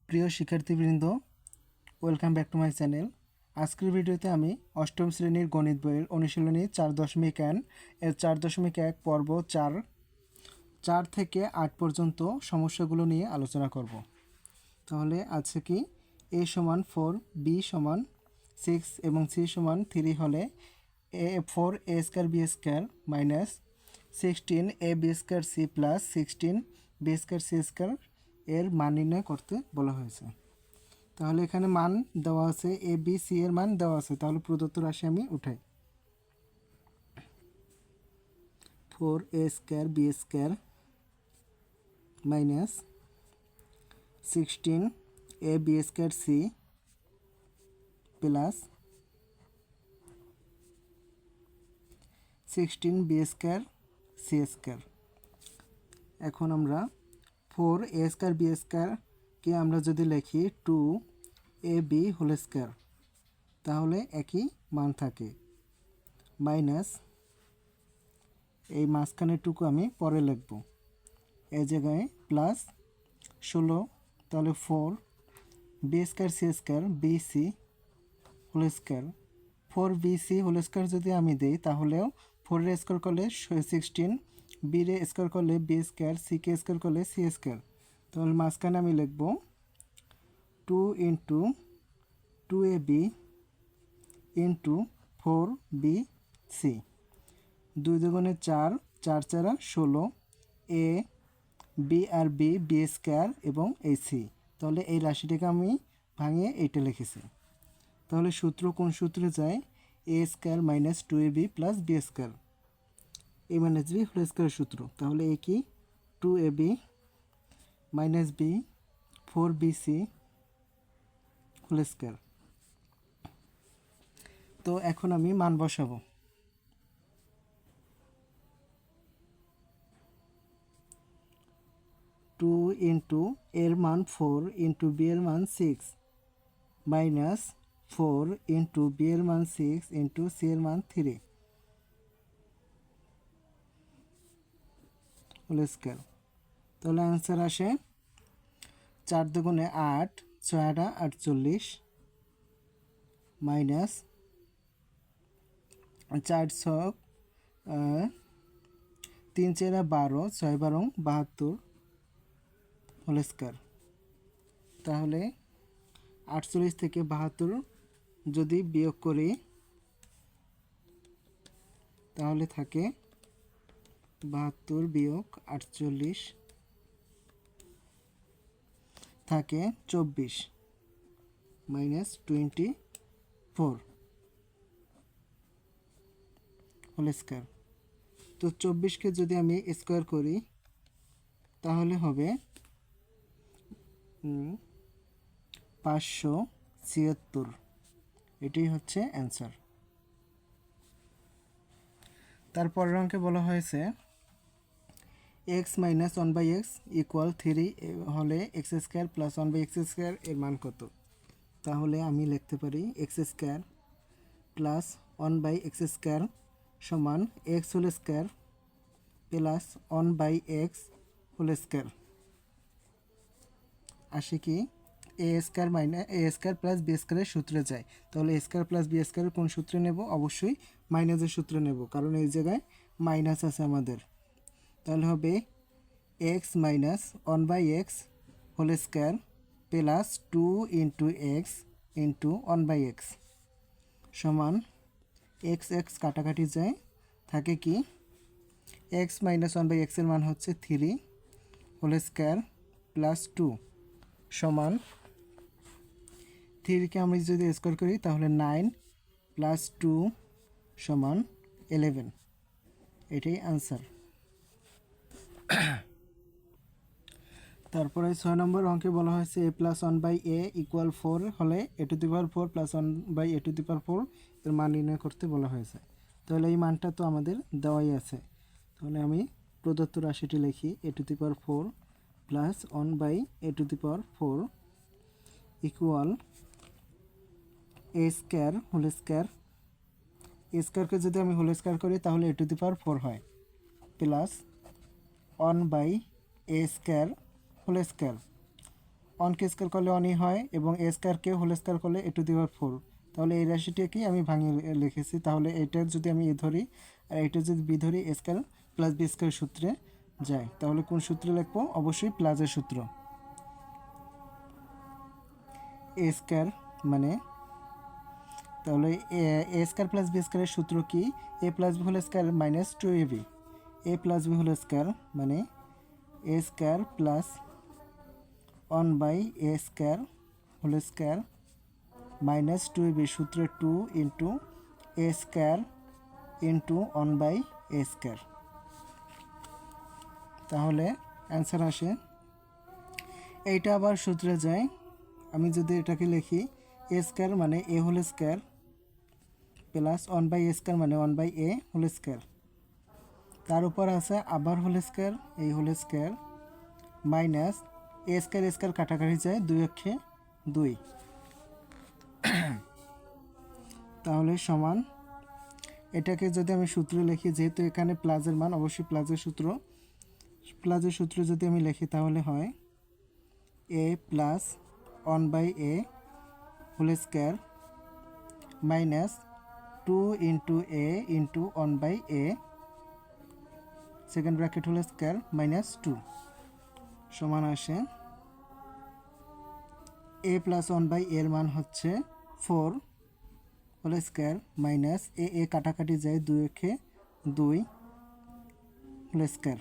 প্রিয় শিক্ষার্থীবৃন্দ, welcome back to my channel. আজকের ভিডিওতে আমি অষ্টম শ্রেণীর গণিত বইয়ের অনুশীলনী 4.1 এর 4.1 পর্ব 4 থেকে 8 পর্যন্ত সমস্যাগুলো নিয়ে আলোচনা করব। তাহলে আছে কি a সমান 4, b সমান 6 এবং c সমান 3 হলে a square b square minus 16 ab square c plus 16 b square c square এর মান নির্ণয় করতে বলা হয়েছে। তাহলে এখানে মান দেওয়া আছে, এ বি সি এর মান দেওয়া আছে, তাহলে প্রদত্ত রাশি আমি উঠাই। 4a square b square minus 16ab square c plus 16b square c square. এখন আমরা 4a স্কয়ার b স্কয়ার কে আমরা যদি লিখি 2ab হোল স্কয়ার, তাহলে একই মান থাকে, মাইনাস এই মাঝখানেরটুকু আমি পরে লিখব, এই জায়গায় প্লাস 16, তাহলে 4b square c square bc whole square. 4bc whole square যদি আমি দিই তাহলেও 4 এর স্কয়ার করলে 16, b এর স্কয়ার করলে b স্কয়ার, c কে স্কয়ার করলে c স্কয়ার। তাহলে মাঝখানে আমি লিখব 2 ইন্টু 2ab ইন্টু 4bc, 2 দুগুণে 4, 4 চারা 16, a b আর b b স্কয়ার এবং এই c। তাহলে এই রাশিটাকে আমি ভাঙিয়ে এইটা লিখেছি। তাহলে সূত্র কোন সূত্রে যায়? a square minus 2ab plus b square, a minus b whole স্কয়ারের সূত্র। তাহলে a কি 2ab minus b 4bc whole square. তো এখন আমি মান বসাবো। 2 ইন্টু এর মান 4 ইন্টু বি এর মান 6 মাইনাস 4 ইন্টু বি এর মান 6 ইন্টু সি এর মান 3 হোল স্কয়ার। তাহলে অ্যান্সার আসে 4 দুগুণে 8, 6 আটা 48 মাইনাস 4 ছক 3 চেরা 12, 6 12 72 হোল স্কয়ার। তাহলে 48 থেকে 72 যদি বিয়োগ করি তাহলে থাকে 72 বিয়োগ 48 থাকে 24 মাইনাস 24 হোল স্কয়ার। তো 24কে যদি আমি স্কোয়ার করি তাহলে হবে 576, এটাই হচ্ছে অ্যান্সার। তারপরের অঙ্কে বলা হয়েছে এক্স মাইনাস 1/x ইকুয়াল 3 হলে x square plus 1/x square এর মান কত? তাহলে আমি লিখতে পারি x square plus 1/x square সমান x whole square plus 1/x whole square. আসে কি a square minus a square plus b স্কোয়ারের সূত্রে যায়। তাহলে এ স্কোয়ার প্লাস বি স্কোয়ারের কোন সূত্রে নেব? অবশ্যই মাইনাসের সূত্রে নেব, কারণ এই জায়গায় মাইনাস আছে আমাদের। তাহলে হবে x minus 1/x whole square plus 2 into x into 1/x সমান এক্স এক্স কাটাকাটি যায়, থাকে কি এক্স মাইনাস 1/x এর মান হচ্ছে 3 হোল স্কোয়ার প্লাস 2 সমান 3কে আমি যদি স্কোয়ার করি তাহলে 9 প্লাস 2 সমান 11, এটাই আনসার। তারপরে 6 নম্বর অঙ্কে বলা হয়েছে a প্লাস 1/a ইকুয়াল 4 হলে a to the power 4 plus 1/a to the power 4 এর মান নির্ণয় করতে বলা হয়েছে। তাহলে এই মানটা তো আমাদের দেওয়াই আছে, তাহলে আমি প্রদত্ত রাশিটি লিখি a to the power 4 plus 1/a to the power 4 equal a square whole square, a স্কোয়ারকে যদি আমি হোল স্কোয়ার করি তাহলে a টু দি পাওয়ার 4 হয়, plus 1/a square whole square. অনকে স্কোয়ার করলে অনই হয় এবং এ স্কোয়ারকে হোল স্কোয়ার করলে এ টু দি পাওয়ার 4। তাহলে এই রাশিটাকেই আমি ভাঙিয়ে লিখেছি। তাহলে এটার যদি আমি এ ধরি আর এটা যদি বি ধরি, এ স্কোয়ার প্লাস বি স্কোয়ার সূত্রে যায়। তাহলে কোন সূত্রে লিখবো? অবশ্যই প্লাসের সূত্র। এ স্কোয়ার মানে তাহলে এ স্কোয়ার প্লাস বি স্কোয়ারের সূত্র কি? A plus b whole square minus 2ab। A plus b whole square মানে a square plus 1/a square whole square minus 2ab সূত্রে 2 into a square into 1/a square. তাহলে answer আসে এইটা আবার সূত্রে যায়। আমি যদি এটাকে লিখি এ স্কোয়ার মানে a whole square plus 1/a square মানে 1/a হোল স্কোয়ার, তার উপর আছে আবার হোল স্কোয়ার, এই whole square minus a square কাটাকাটি যায় 2 অক্ষে 2, তাহলে সমান এটাকে যদি আমি সূত্রে লিখি, যেহেতু এখানে প্লাসের মান অবশ্যই প্লাসের সূত্র যদি আমি লিখি তাহলে হয় a plus 1/a whole square minus 2 into a into 1/a second bracket whole square minus 2 সমান আসে এ প্লাস 1/a এর মান হচ্ছে 4 হোল স্কোয়ার মাইনাস এ কাটাকাটি যায় 2 একে 2 হোল স্কোয়ার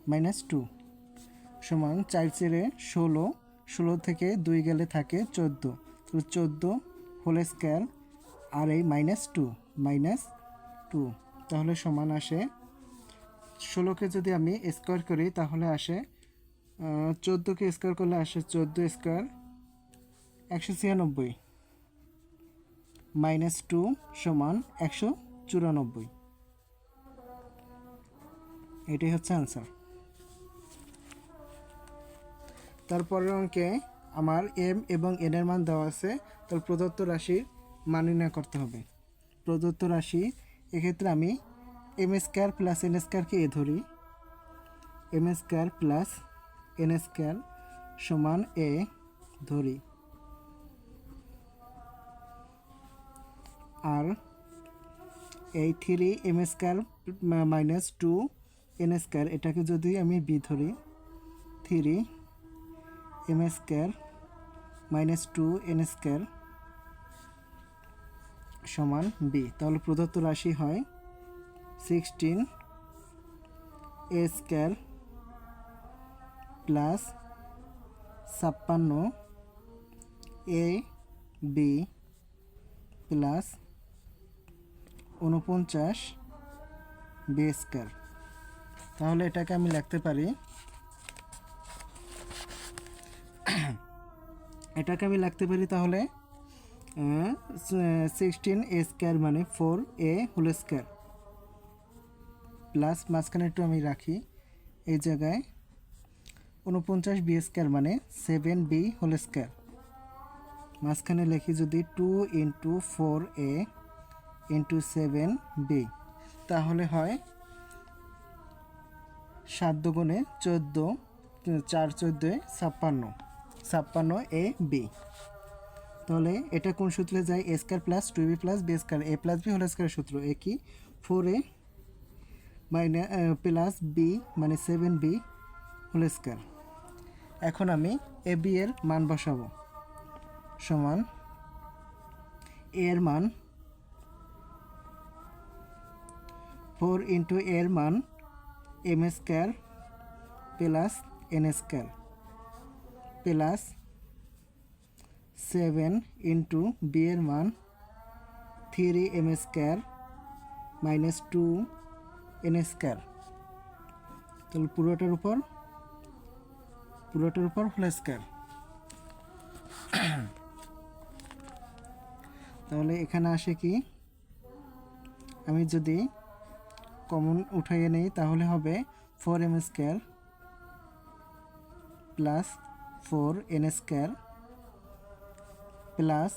মাইনাস 2 সমান 4 চেরে 16, 16 থেকে 2 গেলে থাকে 14, তো 14 হোল স্কোয়ার আর এই মাইনাস 2 তাহলে সমান আসে 16কে যদি আমি স্কোয়ার করি তাহলে আসে 14কে স্কোয়ার করলে আসে 14 স্কোয়ার 196 মাইনাস 2 সমান 194। এটাই হচ্ছে আনসার। তারপরের অঙ্কে আমার এম এবং এন এর মান দেওয়া আছে, তাহলে প্রদত্ত রাশির মান নির্ণয় করতে হবে। প্রদত্ত রাশি এক্ষেত্রে আমি এম স্কোয়ার প্লাস এন স্কোয়ারকে এ ধরি, m square plus n square সমান এ ধরি, আর এই 3 m square minus 2 n square এটাকে যদি আমি বি ধরি, 3 m square minus 2 n square সমান বি। তাহলে প্রদত্ত রাশি হয় 16 a square plus 56 a b plus 49 b square. তাহলে এটাকে আমি লিখতে পারি, তাহলে 16 এ স্কোয়ার মানে 4a হোল স্কোয়ার প্লাস মাঝখানে একটু আমি রাখি এই জায়গায় 49 বি স্কোয়ার মানে 7b হোল স্কোয়ার, মাঝখানে লিখি যদি 2 ইন্টু 4a ইন্টু 7b, তাহলে হয় 7 দুগুণে 14, 4 14 56 এ বি। তাহলে এটা কোন সূত্রে যায়? A square plus 2b plus b square a plus b whole square সূত্র। এ কি 4a মাইনাস প্লাস বি মানে 7b হোল স্কোয়ার। এখন আমি এ বি এর মান বসাবো, সমান এর মান 4 ইন্টু এর মান m square plus n square plus 7 into b এর মান 3 m square minus 2 n square. তাহলে পুরোটার উপর হোল স্কোয়ার। তাহলে এখানে আসে কি, আমি যদি কমন উঠাইয়ে নেই তাহলে হবে 4m square plus 4n square plus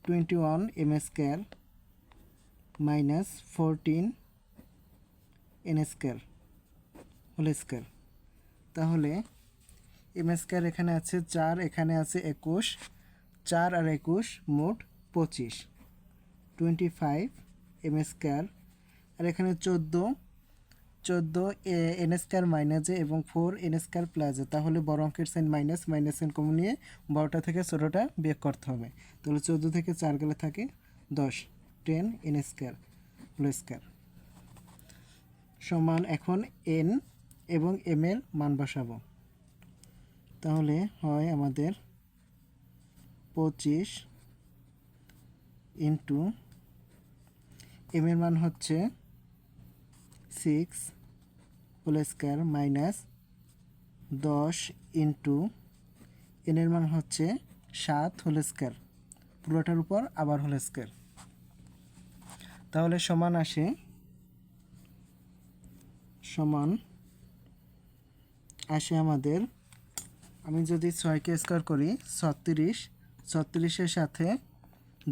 21m square minus 14n square whole square. তাহলে এম স্কোয়ার এখানে আছে 4, এখানে আছে 21, 4 আর 21 মোট 25, 25 এম স্কোয়ার। আর এখানে 14 এন স্কোয়ার মাইনাস এ এবং 4 এন স্কোয়ার প্লাস এ, তাহলে বড় অঙ্কের sign minus, minus sign common নিয়ে বড়টা থেকে ছোটোটা বিয়োগ করতে হবে। তাহলে 14 থেকে 4 গেলে থাকে 10, 10 এন স্কোয়ার হোল স্কোয়ার সমান। এখন এন এবং এম এর মান বসাবো। তাহলে হয় আমাদের 25 ইন্টু এম এর মান হচ্ছে 6 whole square minus 10 into n এর মান হচ্ছে 7 হোল স্কোয়ার, পুরোটার উপর আবার হোল স্কোয়ার। তাহলে সমান আসে, আমাদের, আমি যদি 6কে স্কোয়ার করি 36, 36-এর সাথে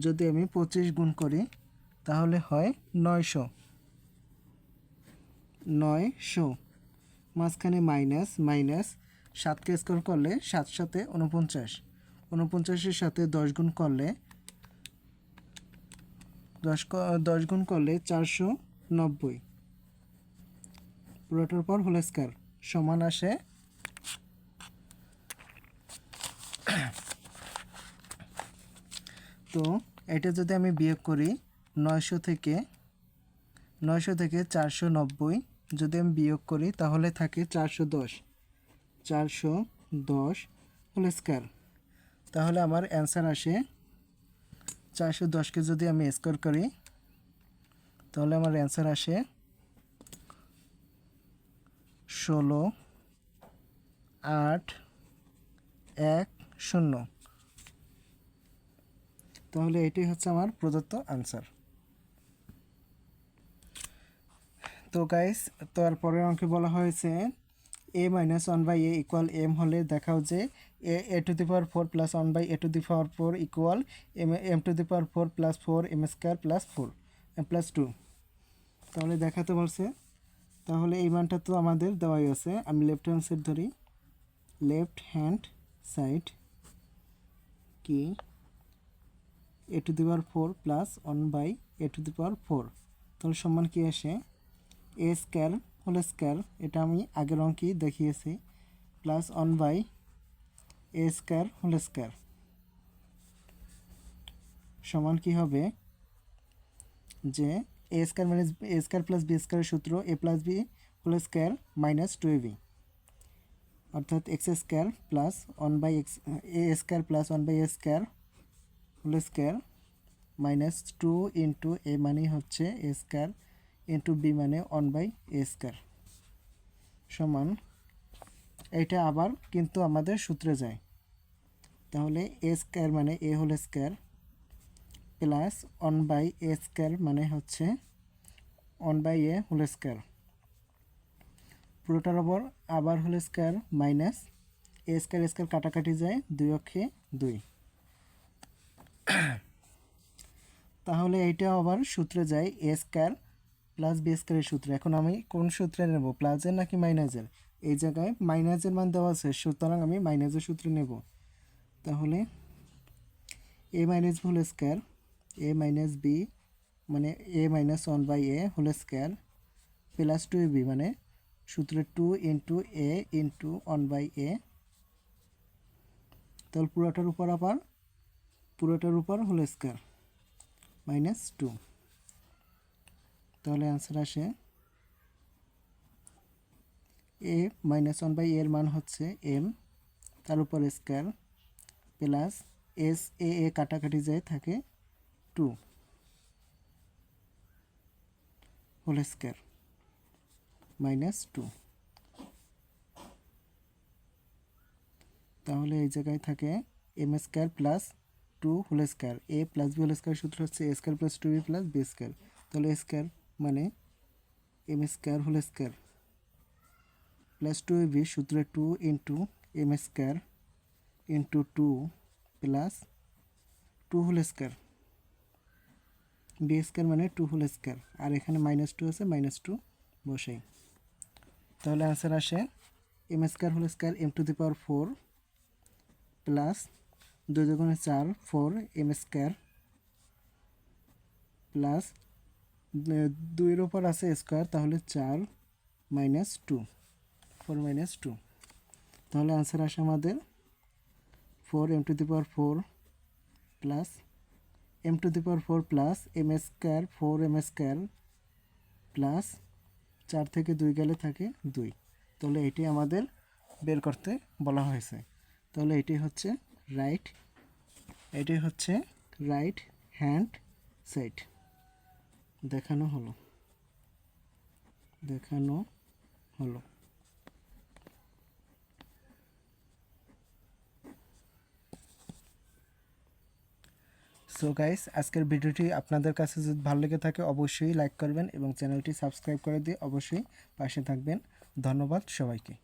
যদি আমি 25 গুণ করি তাহলে হয় 900, মাঝখানে মাইনাস, মাইনাস 7কে স্কোয়ার করলে 7 সাথে 49, 49-এর সাথে 10 গুণ করলে 10 গুণ করলে 490, পুরোটার পর হোল স্কোয়ার সমান আসে। তো এটা যদি আমি বিয়োগ করি 900 থেকে 490 যদি আমি বিয়োগ করি তাহলে থাকে 410 হোল স্কোয়ার। তাহলে আমার অ্যান্সার আসে 410কে যদি আমি স্কোয়ার করি তাহলে আমার অ্যান্সার আসে 16, 8, 1, 0। তাহলে এটাই হচ্ছে আমার প্রদত্ত আনসার। তো গাইস, তারপরের অঙ্কে বলা হয়েছে a minus 1/a equal m হলে দেখাও যে a to the power 4 plus 1/a to the power 4 equal m two the power 4 plus 4 m square plus 4 plus 2। তাহলে দেখাতে বলছে। তাহলে এই মানটা তো আমাদের দেওয়াই আছে। আমি লেফট হ্যান্ড সাইড ধরি, লেফট হ্যান্ড সাইড কি a to the power 4 plus 1/a to the power 4, তাহলে সমান কি আসে a স্কোয়ার হোল স্কোয়ার, এটা আমি আগের অঙ্কেই দেখিয়েছি, plus 1/a square whole square সমান কি হবে যে a square minus a square plus b স্কোয়ারের সূত্র a plus b whole square minus 2ab, অর্থাৎ x square plus 1/x a square plus 1/a square whole square minus 2 into a মানে হচ্ছে a square into B মানে 1/a square সমান। এইটা আবার কিন্তু আমাদের সূত্রে যায়। তাহলে a স্কোয়ার মানে a whole square plus 1/a square মানে হচ্ছে 1/a হোল স্কোয়ার, পুরোটার ওপর আবার whole square minus a square কাটাকাটি যায়, 2 অক্ষে 2। তাহলে এইটা আবার সূত্রে যায় a স্কোয়ার প্লাস বি স্কোয়ারের সূত্র। এখন আমি কোন সূত্রে নেব, প্লাসের নাকি মাইনাসের? এই জায়গায় মাইনাসের মান দেওয়া আছে, সুতরাং আমি মাইনাসের সূত্রে নেব। তাহলে a minus whole square a minus b মানে a minus 1/a whole square plus 2ab মানে সূত্রে 2 ইন্টু a ইন্টু 1/a, তাহলে পুরোটার উপর হোল স্কোয়ার মাইনাস 2। তাহলে অ্যান্সার আসে a মাইনাস 1/a এর মান হচ্ছে m, তার উপর স্কোয়ার প্লাস এস এ কাটাকাটি যায় থাকে 2 হোল স্কোয়ার মাইনাস 2। তাহলে এই জায়গায় থাকে m square plus 2 whole square, a plus b whole square সূত্র হচ্ছে a square plus 2b plus b square. তাহলে a স্কোয়ার মানে m square whole square plus 2ab সূত্রে 2 into m square into 2 plus 2 whole square, b square মানে 2 whole square, আর এখানে -2 আছে, -2 বসাই। তাহলে অ্যান্সার আসে m square whole square m to the power 4 plus 2 দুগুণে 4 4 এম স্কোয়ার প্লাস 2 এর উপর আছে স্কোয়ার, তাহলে 4 মাইনাস 2 4 মাইনাস 2। তাহলে আনসার আসে আমাদের 4 m to the power 4 plus m to the power 4 plus m square 4 m square plus 4 থেকে 2 গেলে থাকে 2। তাহলে এটি আমাদের বের করতে বলা হয়েছে। তাহলে এটি হচ্ছে রাইট হ্যান্ড সাইড দেখানো হলো। সো গাইস, আজকের ভিডিওটি আপনাদের কাছে যদি ভালো লেগে থাকে অবশ্যই লাইক করবেন এবং চ্যানেলটি সাবস্ক্রাইব করে দিয়ে অবশ্যই পাশে থাকবেন। ধন্যবাদ সবাইকে।